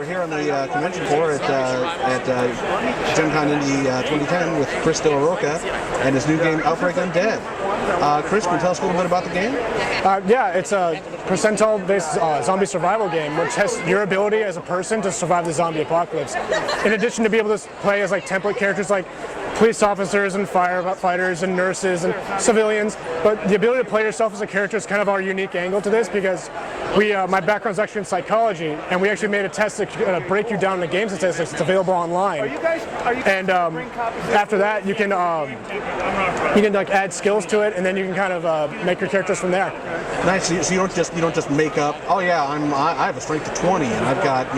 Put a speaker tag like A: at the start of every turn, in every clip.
A: here on the convention floor at GenCon Indy 2010 with Chris De La Roca and his new game, Outbreak Undead. Chris, can you tell us a little bit about the game?
B: Yeah, it's a percentile-based zombie survival game, which has your ability as a person to survive the zombie apocalypse. In addition to be able to play as like template characters like police officers and firefighters and nurses and civilians, but the ability to play yourself as a character is kind of our unique angle to this, because my background's actually in psychology, and we actually made a test to break you down into game statistics. It's available online. And after that, you can like add skills to it, and then you can kind of make your characters from there.
A: Nice. So you don't just make up. Oh yeah, I have a strength of 20, and I've got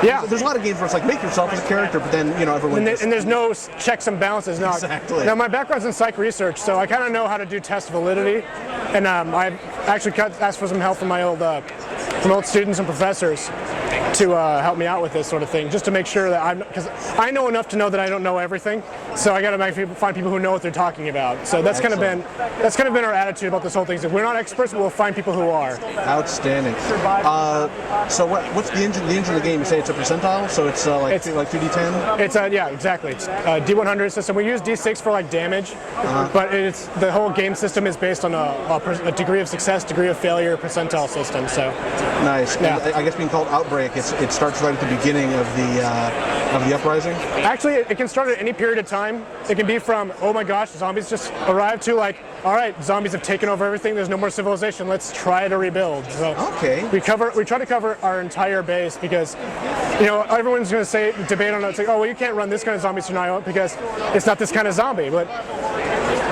B: Yeah.
A: There's a lot of games where it's like make yourself as a character, but then everyone.
B: And there's no checks and balances. No.
A: Exactly.
B: Now my background's in psych research, so I kind of know how to do test validity, and I've actually asked for some help from my old students and professors to help me out with this sort of thing, just to make sure that because I know enough to know that I don't know everything, so I got to find people who know what they're talking about. So that's kind of been our attitude about this whole thing. Is that we're not experts, but we'll find people who are.
A: Outstanding. So what's the engine? The engine of the game? You say it's a percentile, so it's like 2d10.
B: It's yeah, exactly. It's a D100 system. We use D6 for like damage, but the whole game system is based on a degree of success, degree of failure, percentile system. So
A: nice.
B: Yeah.
A: And I guess being called Outbreak, it starts right at the beginning of the uprising.
B: Actually, it can start at any period of time. It can be from, oh my gosh, zombies just arrived, to like, all right, zombies have taken over everything. There's no more civilization. Let's try to rebuild. So
A: okay.
B: We try to cover our entire base, because everyone's going to debate on it. It's like, oh well, you can't run this kind of zombie scenario because it's not this kind of zombie. But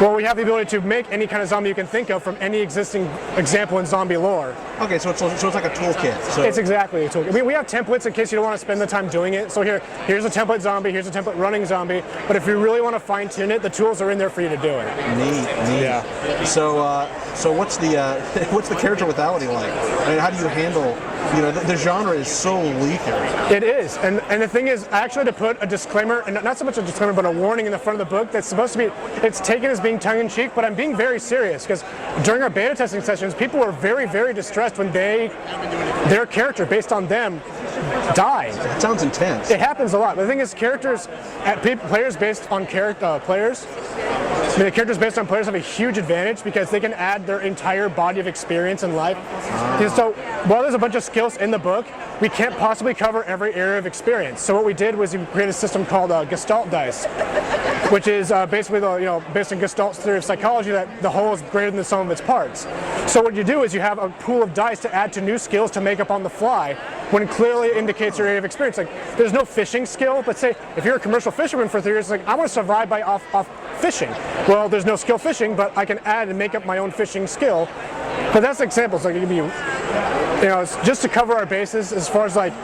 B: well, we have the ability to make any kind of zombie you can think of from any existing example in zombie lore.
A: Okay, so it's like a toolkit. So.
B: It's exactly a toolkit. We have templates in case you don't want to spend the time doing it. So here's a template zombie, here's a template running zombie. But if you really want to fine tune it, the tools are in there for you to do it.
A: Neat.
B: Yeah.
A: So what's the character lethality like? I mean, how do you handle? The genre is so lethal.
B: It is, and the thing is, I actually had to put a disclaimer, and not so much a disclaimer, but a warning in the front of the book that's supposed to be, it's taken as being tongue-in-cheek, but I'm being very serious, because during our beta testing sessions, people were very, very distressed when their character, based on them, died.
A: It sounds intense.
B: It happens a lot. But the thing is, players based on players, the characters based on players have a huge advantage, because they can add their entire body of experience in life. So while there's a bunch of skills in the book, we can't possibly cover every area of experience. So what we did was we created a system called Gestalt dice, which is basically based on Gestalt's theory of psychology, that the whole is greater than the sum of its parts. So what you do is you have a pool of dice to add to new skills to make up on the fly, when clearly it indicates your area of experience. Like, there's no fishing skill, but say if you're a commercial fisherman for 3 years, it's like, I want to survive by off fishing. Well, there's no skill fishing, but I can add and make up my own fishing skill. But that's examples. Like, it can be, it's just to cover our bases as far as like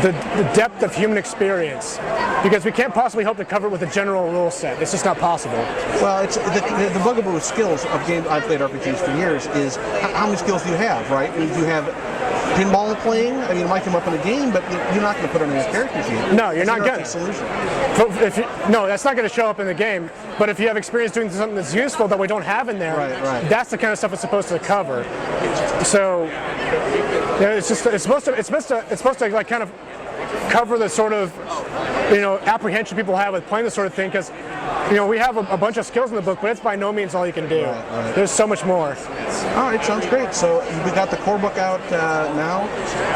B: the depth of human experience, because we can't possibly hope to cover it with a general rule set. It's just not possible.
A: Well, it's the bugaboo with skills of games. I've played RPGs for years. Is how many skills do you have, right? Do you have pinball playing? I mean, it might come up in a game, but you're not going to put on any characters yet.
B: No, you're not going to.
A: Solution.
B: No, that's not going to show up in the game. But if you have experience doing something that's useful that we don't have in there,
A: right.
B: That's the kind of stuff it's supposed to cover. So, it's supposed to like kind of cover the sort of apprehension people have with playing this sort of thing, because we have a bunch of skills in the book, but it's by no means all you can do.
A: Right.
B: There's so much more.
A: All right, sounds great. So we got the core book out now.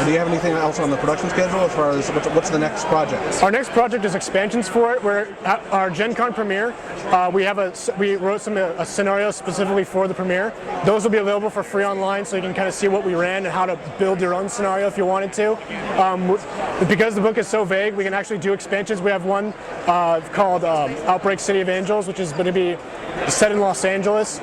A: Do you have anything else on the production schedule as far as what's the next project?
B: Our next project is expansions for it. We're at our GenCon premiere. We wrote a scenario specifically for the premiere. Those will be available for free online, so you can kind of see what we ran and how to build your own scenario if you wanted to. Because the book is so vague, we can actually do expansions. We have one called Outbreak City of Angels, which is going to be set in Los Angeles.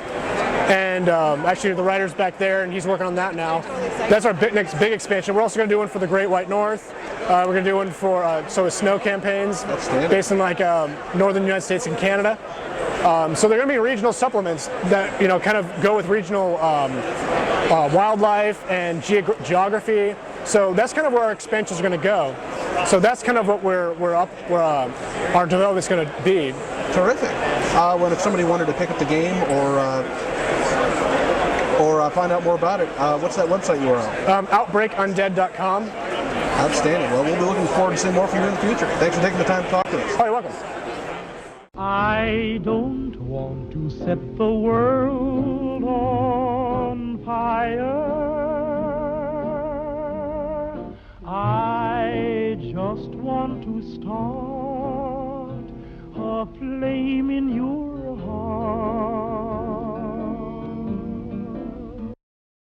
B: And actually the writer's back there, and he's working on that now. That's our next big expansion. We're also going to do one for the Great White North. We're going to do one for snow campaigns based in like northern United States and Canada. So they're going to be regional supplements that kind of go with regional wildlife and geography. So that's kind of where our expansions are going to go. So that's kind of what our development's going to be.
A: Terrific. If somebody wanted to pick up the game or or find out more about it, what's that website URL?
B: OutbreakUndead.com.
A: Outstanding. Well, we'll be looking forward to seeing more from you in the future. Thanks for taking the time to talk to us.
B: Oh, you're welcome.
C: I don't want to set the world on fire. I just want to start a flame in your heart.